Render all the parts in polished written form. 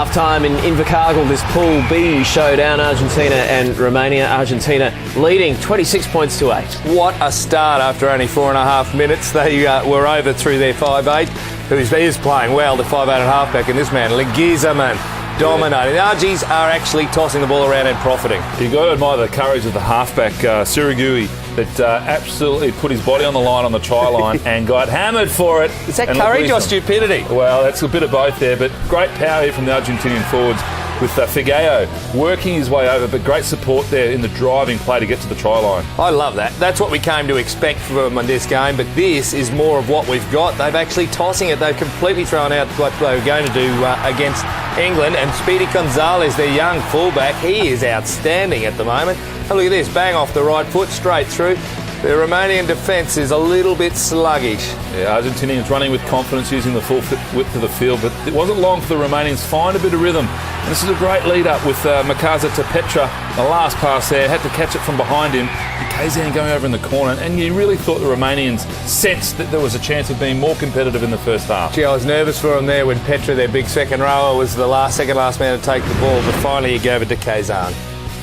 half-time in Invercargill, this Pool B showdown, Argentina and Romania. Argentina leading 26 points to 8. What a start after only 4.5 minutes. They were over through their 5'8", who is playing well, the 5'8" and halfback, and this man, Leguizamon, dominating. The Argies are actually tossing the ball around and profiting. You've got to admire the courage of the halfback, Sirigui, that absolutely put his body on the line, on the try line, and got hammered for it. Is that courage or stupidity? Well, that's a bit of both there, but great power here from the Argentinian forwards with Figueiredo working his way over, but great support there in the driving play to get to the try line. I love that. That's what we came to expect from this game, but this is more of what we've got. They've actually tossing it. They've completely thrown out what they were going to do against England, and Speedy Gonzalez, their young fullback, he is outstanding at the moment. Oh, look at this, bang off the right foot, straight through. The Romanian defence is a little bit sluggish. Yeah, Argentinians running with confidence, using the full width of the field, but it wasn't long for the Romanians to find a bit of rhythm. And this is a great lead-up with Makaza to Petra. The last pass there, had to catch it from behind him. Kazan going over in the corner, and you really thought the Romanians sensed that there was a chance of being more competitive in the first half. Gee, I was nervous for them there when Petra, their big second rower, was the second last man to take the ball, but finally he gave it to Kazan.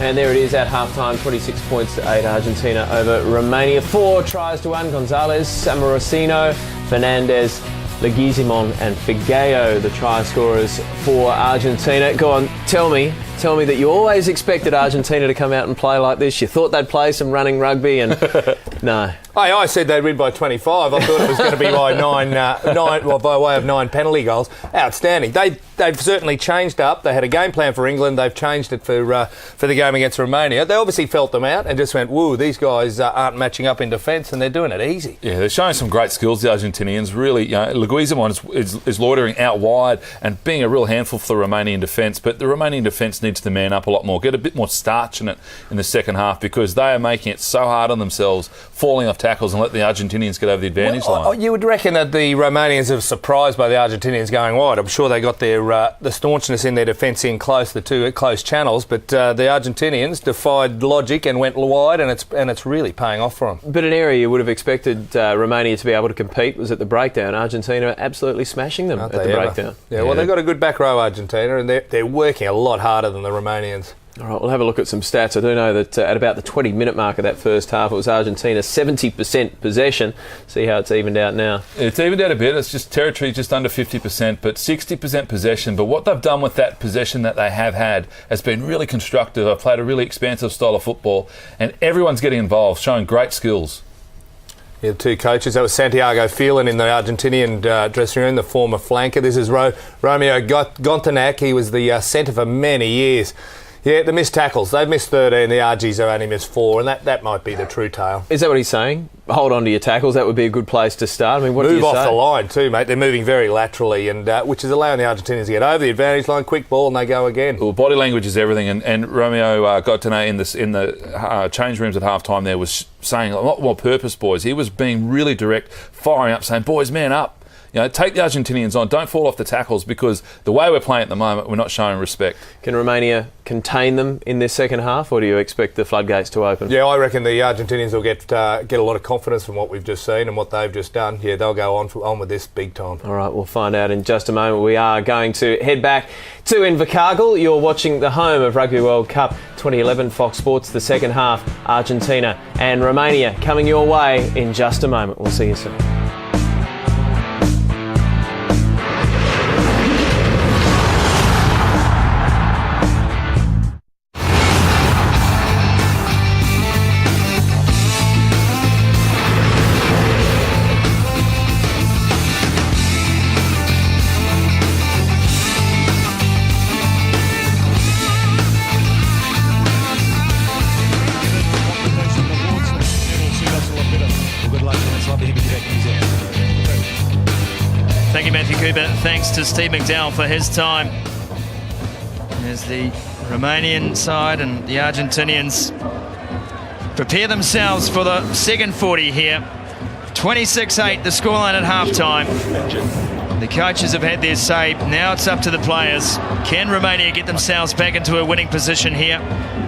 And there it is at half-time, 26 points to 8, Argentina over Romania. 4 tries to 1, Gonzalez, Samorosino, Fernandez, Leguizamon and Figueiredo, the try scorers for Argentina. Go on, tell me that you always expected Argentina to come out and play like this. You thought they'd play some running rugby, and no. I said they'd win by 25. I thought it was going to be by by way of 9 penalty goals. Outstanding. They've certainly changed up. They had a game plan for England. They've changed it for the game against Romania. They obviously felt them out and just went, woo, these guys aren't matching up in defence, and they're doing it easy. Yeah, they're showing some great skills, the Argentinians. Really, Leguizamon is loitering out wide and being a real handful for the Romanian defence. But the Romanian defence needs to man up a lot more, get a bit more starch in it in the second half, because they are making it so hard on themselves, falling off tackles, and let the Argentinians get over the advantage line. You would reckon that the Romanians are surprised by the Argentinians going wide. I'm sure they got their the staunchness in their defence in close, the two close channels, but the Argentinians defied logic and went wide, and it's really paying off for them. But an area you would have expected Romania to be able to compete was at the breakdown. Argentina absolutely smashing them at the breakdown. Yeah, well, they've got a good back row, Argentina, and they're working a lot harder than the Romanians. All right, we'll have a look at some stats. I do know that at about the 20-minute mark of that first half, it was Argentina 70% possession. See how it's evened out now. It's evened out a bit. It's just territory just under 50%, but 60% possession. But what they've done with that possession that they have had has been really constructive. They've played a really expansive style of football, and everyone's getting involved, showing great skills. Yeah, the two coaches. That was Santiago Phelan in the Argentinian dressing room, the former flanker. This is Romeo Gontanak. He was the centre for many years. Yeah, the missed tackles. They've missed 13, the Argies have only missed 4, and that might be the true tale. Is that what he's saying? Hold on to your tackles, that would be a good place to start. I mean, what do you say? Move off the line too, mate. They're moving very laterally, and which is allowing the Argentinians to get over the advantage line, quick ball, and they go again. Well, body language is everything, and Romeo Gontanak in the change rooms at half-time there was saying a lot more purpose, boys. He was being really direct, firing up, saying, boys, man up. You know, take the Argentinians on. Don't fall off the tackles, because the way we're playing at the moment, we're not showing respect. Can Romania contain them in this second half, or do you expect the floodgates to open? Yeah, I reckon the Argentinians will get a lot of confidence from what we've just seen and what they've just done. Yeah, they'll go on with this big time. All right, we'll find out in just a moment. We are going to head back to Invercargill. You're watching the home of Rugby World Cup 2011, Fox Sports, the second half, Argentina and Romania coming your way in just a moment. We'll see you soon. Thank you, Matthew Cooper. Thanks to Steve McDowell for his time. As the Romanian side and the Argentinians prepare themselves for the second 40 here. 26-8 the scoreline at halftime. The coaches have had their say. Now it's up to the players. Can Romania get themselves back into a winning position here?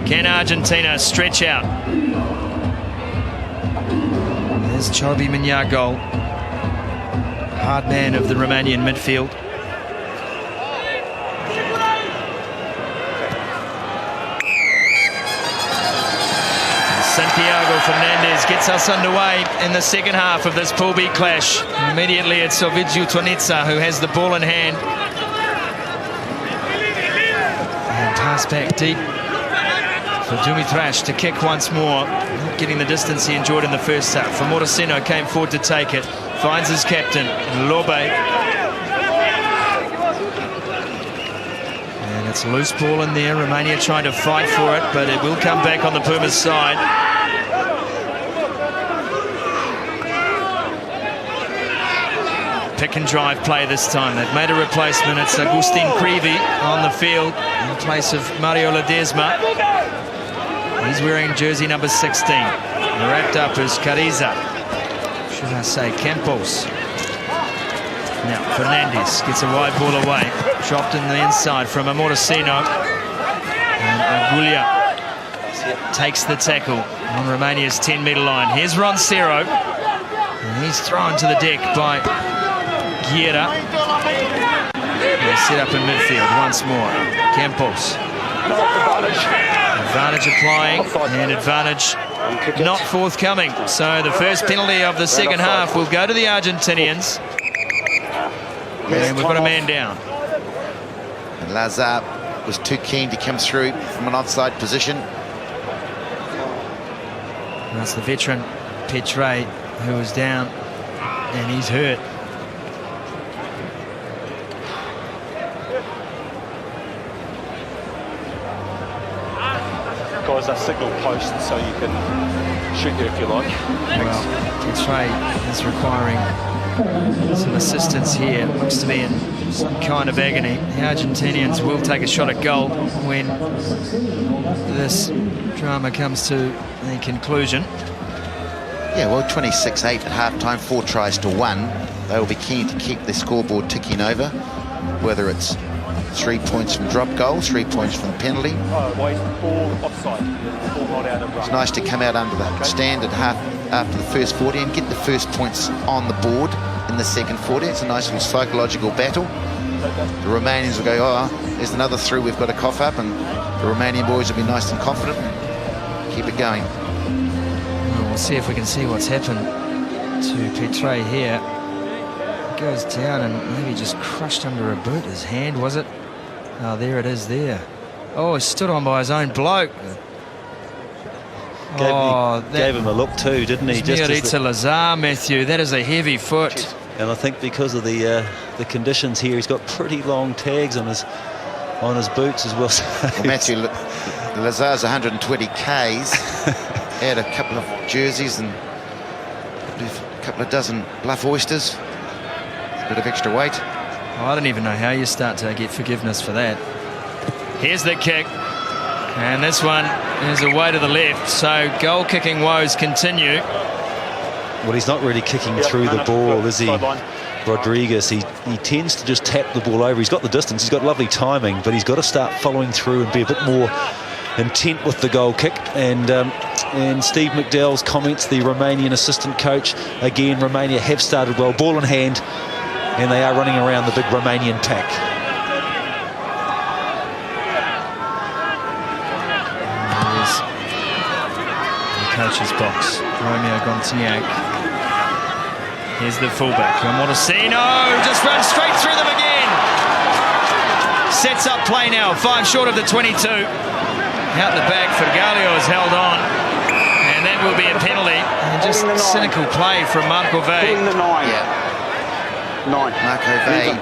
Can Argentina stretch out? There's Chobi Minyagol, hard man of the Romanian midfield. Santiago Fernandez gets us underway in the second half of this Pool B clash. Immediately it's Ovidiu Tonitza who has the ball in hand. And pass back deep for Dumitrash to kick once more. Not getting the distance he enjoyed in the first half. For Morosino came forward to take it. Finds his captain, Lobe. And it's a loose ball in there. Romania trying to fight for it, but it will come back on the Pumas side. Pick and drive play this time. They've made a replacement. It's Agustin Creevy on the field in place of Mario Ledesma. He's wearing jersey number 16. And wrapped up is Cariza. Should I say Campos. Now Fernandez gets a wide ball away. Dropped in the inside from Amorosino. And Agulia takes the tackle on Romania's 10-metre line. Here's Roncero. And he's thrown to the deck by Guerra. They set up in midfield once more. Campos. Advantage applying and advantage not forthcoming. So the first penalty of the second half will go to the Argentinians. And we've got a man down. And Lazar was too keen to come through from an offside position. That's the veteran Petre who was down and he's hurt. Guys, a signal post so you can shoot there if you like. Well, Petre is requiring some assistance here. Looks to be in some kind of agony. The Argentinians will take a shot at goal when this drama comes to a conclusion. Yeah, well, 26-8 at half-time, 4 tries to 1. They will be keen to keep the scoreboard ticking over, whether it's 3 points from drop goal, 3 points from the penalty. It's nice to come out under the stand at half after the first 40 and get the first points on the board in the second 40. It's a nice little psychological battle. The Romanians will go, oh, there's another through we've got to cough up, and the Romanian boys will be nice and confident and keep it going. Well, we'll see if we can see what's happened to Petre here. He goes down and maybe just crushed under a boot. His hand, was it? Oh, there it is there. Oh, he stood on by his own bloke. Gave him a look too, didn't he? Just Lazar, Matthew. That is a heavy foot. And I think because of the conditions here, he's got pretty long tags on his boots as well. Well, Matthew, Lazar's 120 Ks. Had a couple of jerseys and a couple of dozen bluff oysters. A bit of extra weight. Oh, I don't even know how you start to get forgiveness for that. Here's the kick. And this one is away to the left. So goal-kicking woes continue. Well, he's not really kicking through the ball, is he, Rodriguez? He tends to just tap the ball over. He's got the distance, he's got lovely timing, but he's got to start following through and be a bit more intent with the goal kick. And Steve McDowell's comments, the Romanian assistant coach, again, Romania have started well, ball in hand, and they are running around the big Romanian pack. There's the coach's box, Romeo Gontiac. Here's the fullback, Morosino just runs straight through them again. Sets up play now, 5 short of the 22. Out the back, Fergalio is held on, and that will be a penalty. And just cynical play from Marco Vey. Marco Vey.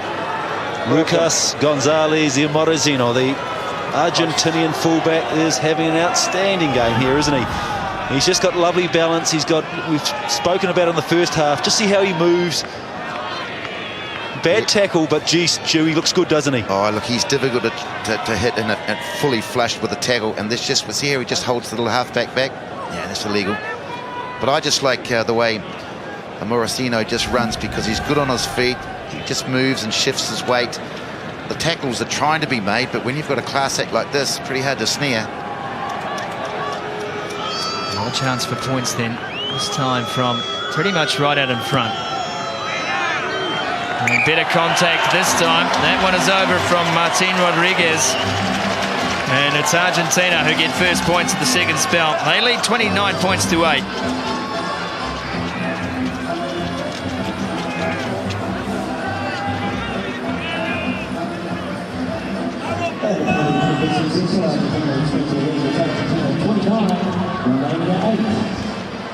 Lucas Gonzalez Morosino, the Argentinian fullback, is having an outstanding game here, isn't he? He's just got lovely balance. We've spoken about in the first half. Just see how he moves. Bad tackle, but geez, Stu, he looks good, doesn't he? Oh, look, he's difficult to hit and fully flushed with the tackle. And this just was here. He just holds the little halfback back. Yeah, that's illegal. But I just like the way Morosino just runs, because he's good on his feet. He just moves and shifts his weight. The tackles are trying to be made, but when you've got a class act like this, it's pretty hard to snare. Another chance for points then, this time from pretty much right out in front. And better contact this time. That one is over from Martin Rodriguez. And it's Argentina who get first points at the second spell. They lead 29 points to 8.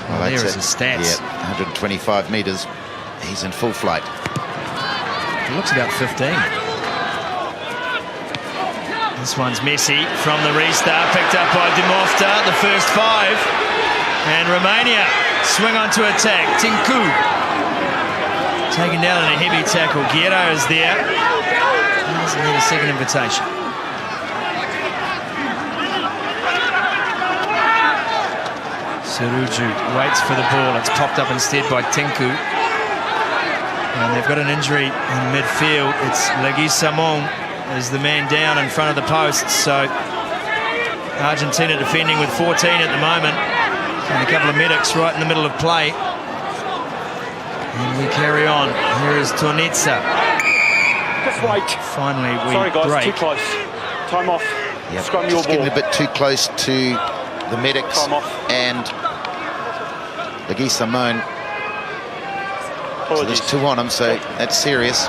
Well, There is his stats. Yeah, 125 metres. He's in full flight. It looks about 15. This one's messy from the restart, picked up by Dimofta, the first 5. And Romania swing onto attack. Tinku taken down in a heavy tackle. Guerrero is there. He doesn't need a second invitation. Suruju waits for the ball. It's popped up instead by Tinku. And they've got an injury in midfield. It's Leguizamon is the man down in front of the post. So Argentina defending with 14 at the moment. And a couple of medics right in the middle of play. And we carry on. Here is Tornitsa. Just wait. Finally, we Sorry, guys, break. too close. Time off. Yep, Scrum your just getting ball. a bit too close to the medics Time off. and Leguizamon. So there's 2 on him, so that's serious.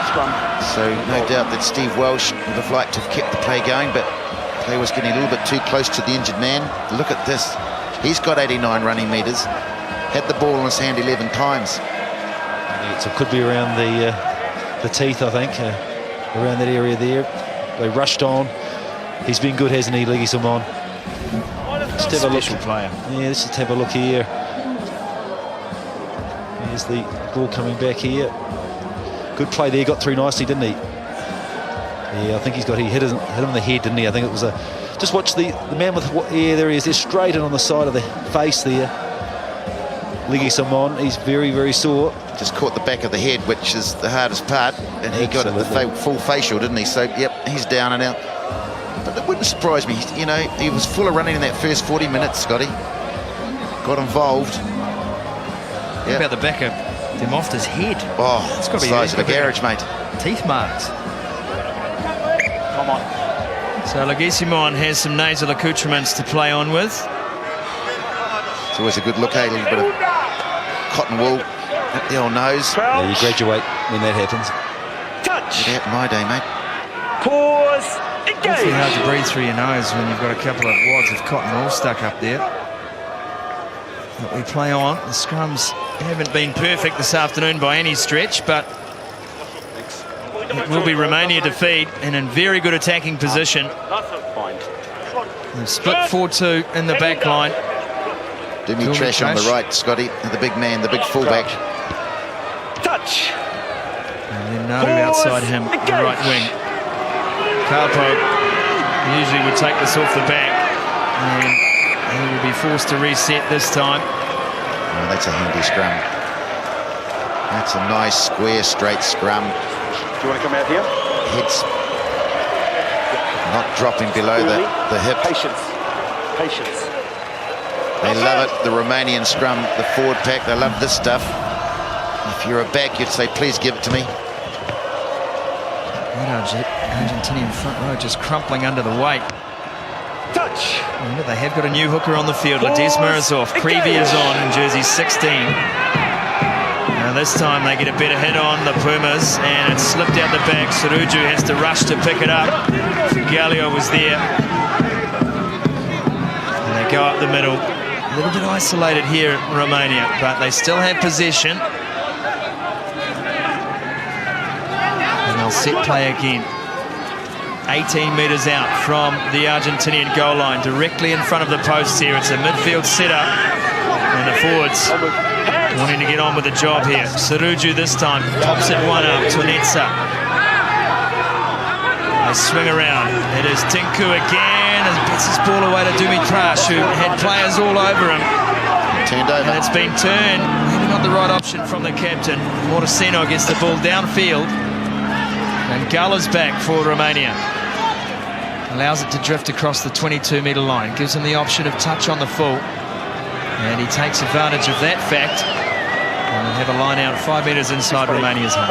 Scrum. So no doubt that Steve Welsh would have liked to have kept the play going, but the play was getting a little bit too close to the injured man. Look at this. He's got 89 running metres. Had the ball in his hand 11 times. So it could be around the teeth, I think, around that area there. They rushed on. He's been good, hasn't he, Leguizamon? Just have a look. Player. Yeah, let's just have a look here. There's the ball coming back here. Good play there, got through nicely, didn't he? Yeah, I think he hit him in the head, didn't he? I think it was just watch the man with, yeah, there he is. They're straight in on the side of the face there. Leguizamon, he's very, very sore. Just caught the back of the head, which is the hardest part, and he got it the full facial, didn't he? So, yep, he's down and out. But it wouldn't surprise me. You know, he was full of running in that first 40 minutes, Scotty. Got involved. What about the back of Dimofta's head? Oh, It's got to be size of a garage, mate. teeth marks. Come on. So Leguizamon has some nasal accoutrements to play on with. It's always a good look, eh? A little bit of cotton wool up the old nose. Yeah, you graduate when that happens. Touch. Get out in my day, mate. Pause. Awfully hard Engage. to breathe through your nose when you've got a couple of wads of cotton wool stuck up there. But we play on. The scrums haven't been perfect this afternoon by any stretch, but it will be Romania to feed and in very good attacking position. They've split 4-2 in the back line. Dumitrash on the right, Scotty. The big man, the big fullback. Touch. And then Nadu outside him, the right wing. Carpo usually would take this off the back, and he will be forced to reset this time. Oh, that's a handy scrum. That's a nice, square, straight scrum. Do you want to come out here? Head's not dropping below the hip. Patience. Patience. They love it, the Romanian scrum, the forward pack. They love this stuff. If you're a back, you'd say, please give it to me. Argentinian front row just crumpling under the weight. Touch. Remember, they have got a new hooker on the field. Ledesma is off. Creevy is on in jersey 16. Now this time they get a better hit on the Pumas, and it's slipped out the back. Suruju has to rush to pick it up. Galio was there. And they go up the middle. A little bit isolated here in Romania, but they still have possession. And they'll set play again. 18 metres out from the Argentinian goal line, directly in front of the posts here. It's a midfield setup, and the forwards wanting to get on with the job here. Suruju this time pops it one up. Tornitsa. They swing around. It is Tinku again, and gets his ball away to Dumitrash, who had players all over him. Turned over. And it's been turned. Maybe not the right option from the captain. Mortacino gets the ball downfield. And Gull is back for Romania. Allows it to drift across the 22-metre line. Gives him the option of touch on the full. And he takes advantage of that fact. And they have a line out 5 metres inside Romania's half.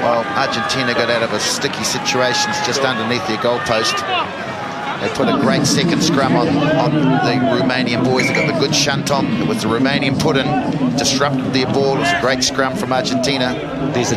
Well, Argentina got out of a sticky situations just underneath their goalpost. They put a great second scrum on the Romanian boys. They got the good shunt on. It was the Romanian put in, disrupted their ball. It was a great scrum from Argentina. There's the